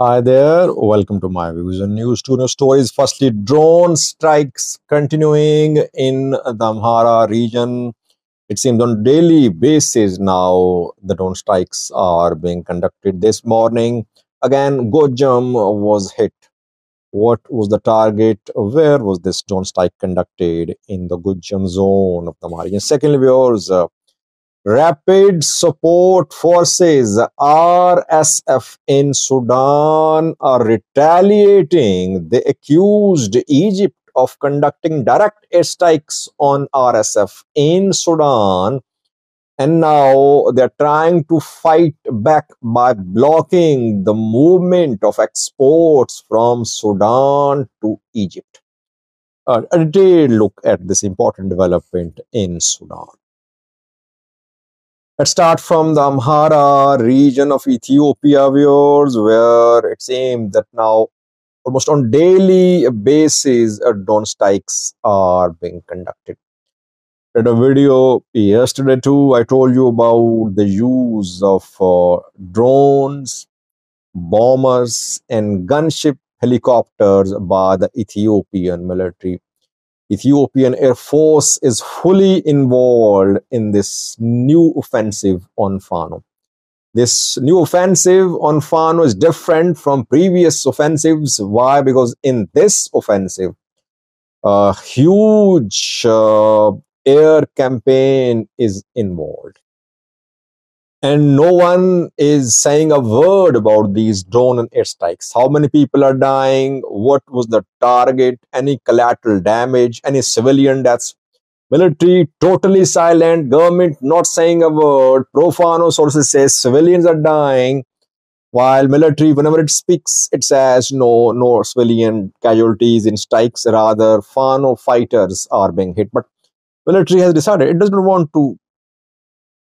Hi there, welcome to my views and news to know stories. Firstly, drone strikes continuing in the Amhara region. It seems on daily basis now the drone strikes are being conducted. This morning, again, Gojjam was hit. What was the target? Where was this drone strike conducted? In the Gojjam zone of the Amhara region. Secondly, viewers, Rapid Support Forces RSF in Sudan are retaliating. They accused Egypt of conducting direct airstrikes on RSF in Sudan, and now they're trying to fight back by blocking the movement of exports from Sudan to Egypt. A detailed look at this important development in Sudan. Let's start from the Amhara region of Ethiopia, viewers, where it seems that now almost on daily basis, drone strikes are being conducted. Did a video yesterday too. I told you about the use of drones, bombers, and gunship helicopters by the Ethiopian military. Ethiopian Air Force is fully involved in this new offensive on Fano. This new offensive on Fano is different from previous offensives. Why? Because in this offensive, a huge air campaign is involved. And no one is saying a word about these drone and airstrikes. How many people are dying? What was the target? Any collateral damage? Any civilian deaths? Military totally silent. Government not saying a word. Profano sources says civilians are dying. While military, whenever it speaks, it says no civilian casualties in strikes. Rather, Fano fighters are being hit. But military has decided it doesn't want to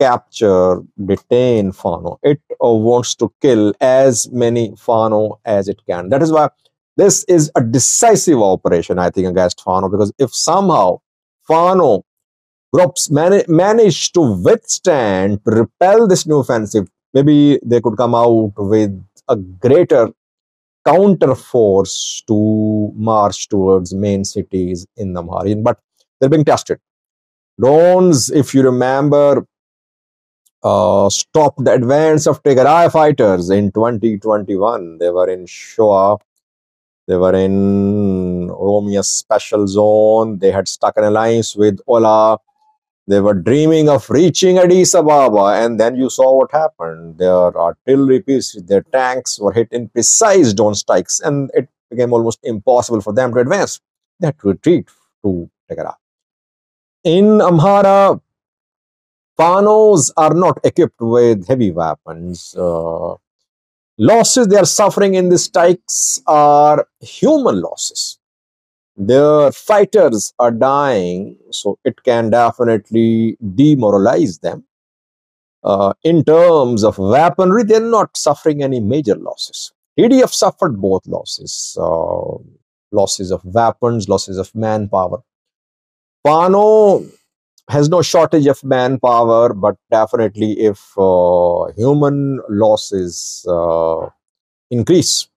capture, detain Fano. It wants to kill as many Fano as it can. That is why this is a decisive operation, I think, against Fano, because if somehow Fano groups manage to withstand, to repel this new offensive, maybe they could come out with a greater counter force to march towards main cities in the Amharian. But they're being tested. Drones, if you remember, stopped the advance of Tigray fighters in 2021. They were in Shoa. They were in Oromia's special zone. They had stuck an alliance with Ola. They were dreaming of reaching Addis Ababa, and then you saw what happened. Their artillery pieces, their tanks were hit in precise drone strikes, and it became almost impossible for them to advance. They had to retreat to Tigray. In Amhara, Fanos are not equipped with heavy weapons. Losses they are suffering in the strikes are human losses. Their fighters are dying, so it can definitely demoralize them. In terms of weaponry, they're not suffering any major losses. TDF suffered both losses, losses of weapons, losses of manpower. Fano has no shortage of manpower, but definitely if human losses increase,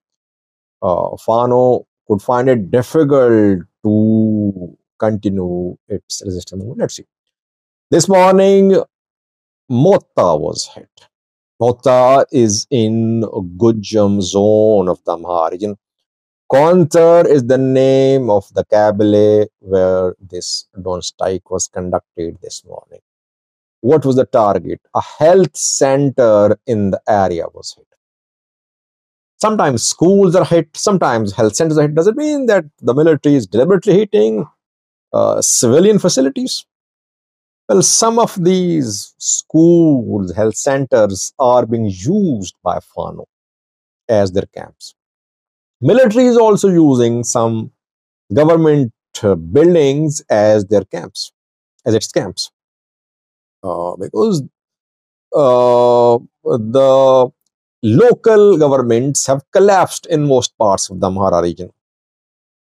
Fano could find it difficult to continue its resistance. Let's see. This morning, Mota was hit. Mota is in Gojjam zone of the Amhara region. Kontar is the name of the Kabyle where this drone strike was conducted this morning. What was the target? A health center in the area was hit. Sometimes schools are hit, sometimes health centers are hit. Does it mean that the military is deliberately hitting civilian facilities? Well, some of these schools, health centers are being used by Fano as their camps. Military is also using some government buildings as their camps, as its camps. Because the local governments have collapsed in most parts of the Amhara region.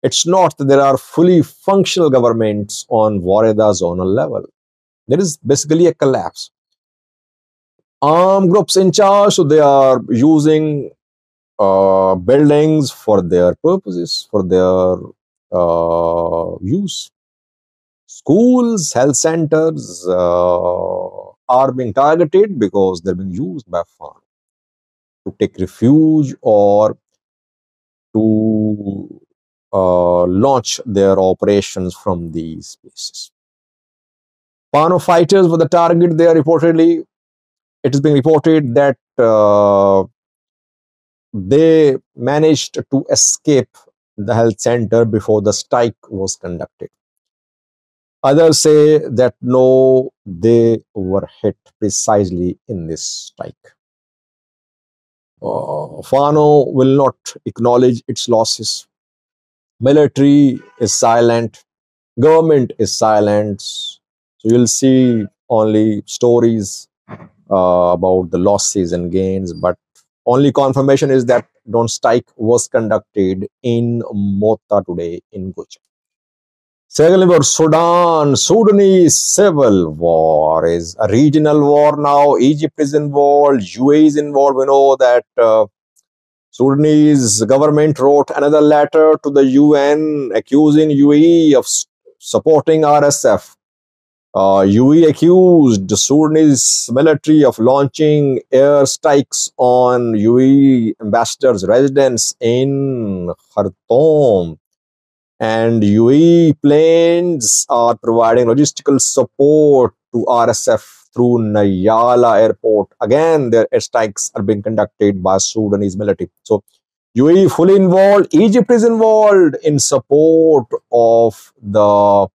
It's not that there are fully functional governments on Wareda zonal level. There is basically a collapse. Armed groups in charge, so they are using buildings for their purposes, for their use. Schools, health centers are being targeted because they're being used by Fano to take refuge or to launch their operations from these places. Fano fighters were the target. They are reportedly, it is being reported that they managed to escape the health center before the strike was conducted. Others say that no, they were hit precisely in this strike. Fano will not acknowledge its losses. Military is silent. Government is silent. So you'll see only stories about the losses and gains, but only confirmation is that drone strike was conducted in Mota today in Gojjam. Secondly, about Sudan, Sudanese civil war is a regional war now. Egypt is involved, UAE is involved. We know that Sudanese government wrote another letter to the UN accusing UAE of supporting RSF. UAE accused Sudanese military of launching air strikes on UAE ambassador's residence in Khartoum. And UAE planes are providing logistical support to RSF through Nayala airport. Again, their airstrikes are being conducted by Sudanese military. So UAE fully involved. Egypt is involved in support of the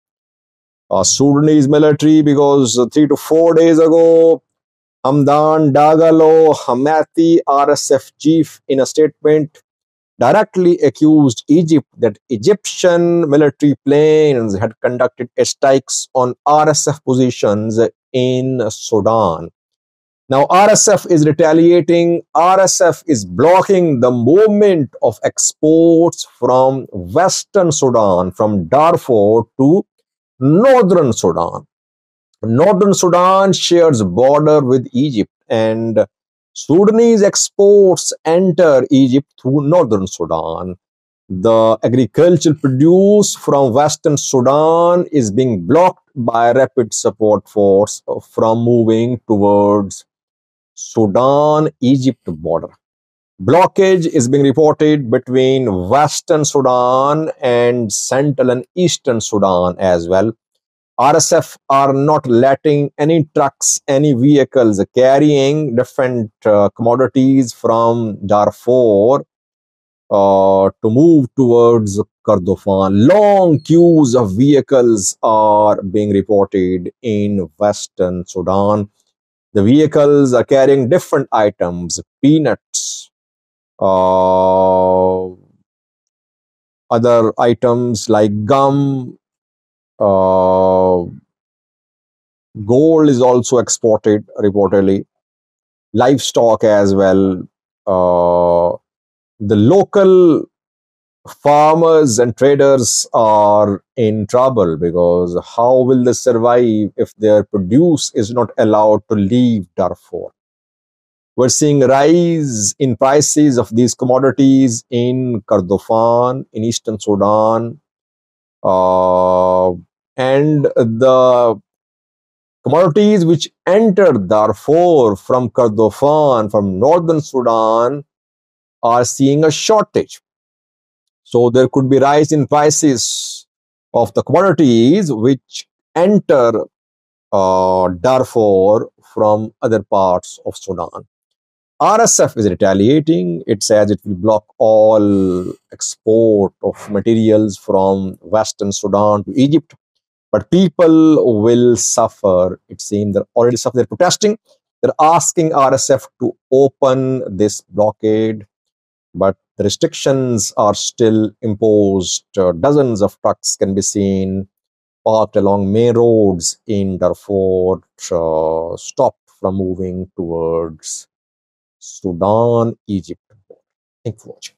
Sudanese military because 3 to 4 days ago, Hamdan Dagalo Hamati, RSF chief, in a statement directly accused Egypt that Egyptian military planes had conducted strikes on RSF positions in Sudan. Now, RSF is retaliating. RSF is blocking the movement of exports from Western Sudan, from Darfur to Northern Sudan. Northern Sudan shares border with Egypt, and Sudanese exports enter Egypt through Northern Sudan. The agricultural produce from Western Sudan is being blocked by Rapid Support Force from moving towards Sudan-Egypt border. Blockage is being reported between Western Sudan and Central and Eastern Sudan as well. RSF are not letting any trucks, any vehicles carrying different commodities from Darfur to move towards Kordofan. Long queues of vehicles are being reported in Western Sudan. The vehicles are carrying different items, peanuts, other items like gum, gold is also exported reportedly, livestock as well. The local farmers and traders are in trouble because how will they survive if their produce is not allowed to leave Darfur? We're seeing a rise in prices of these commodities in Kordofan, in Eastern Sudan, and the commodities which enter Darfur from Kordofan, from Northern Sudan, are seeing a shortage. So there could be rise in prices of the commodities which enter Darfur from other parts of Sudan. RSF is retaliating. It says it will block all export of materials from Western Sudan to Egypt. But people will suffer. It seems they're already suffering. They're protesting. They're asking RSF to open this blockade. But the restrictions are still imposed. Dozens of trucks can be seen parked along main roads in Darfur, stopped from moving towards Sudan, Egypt. Thank you for watching.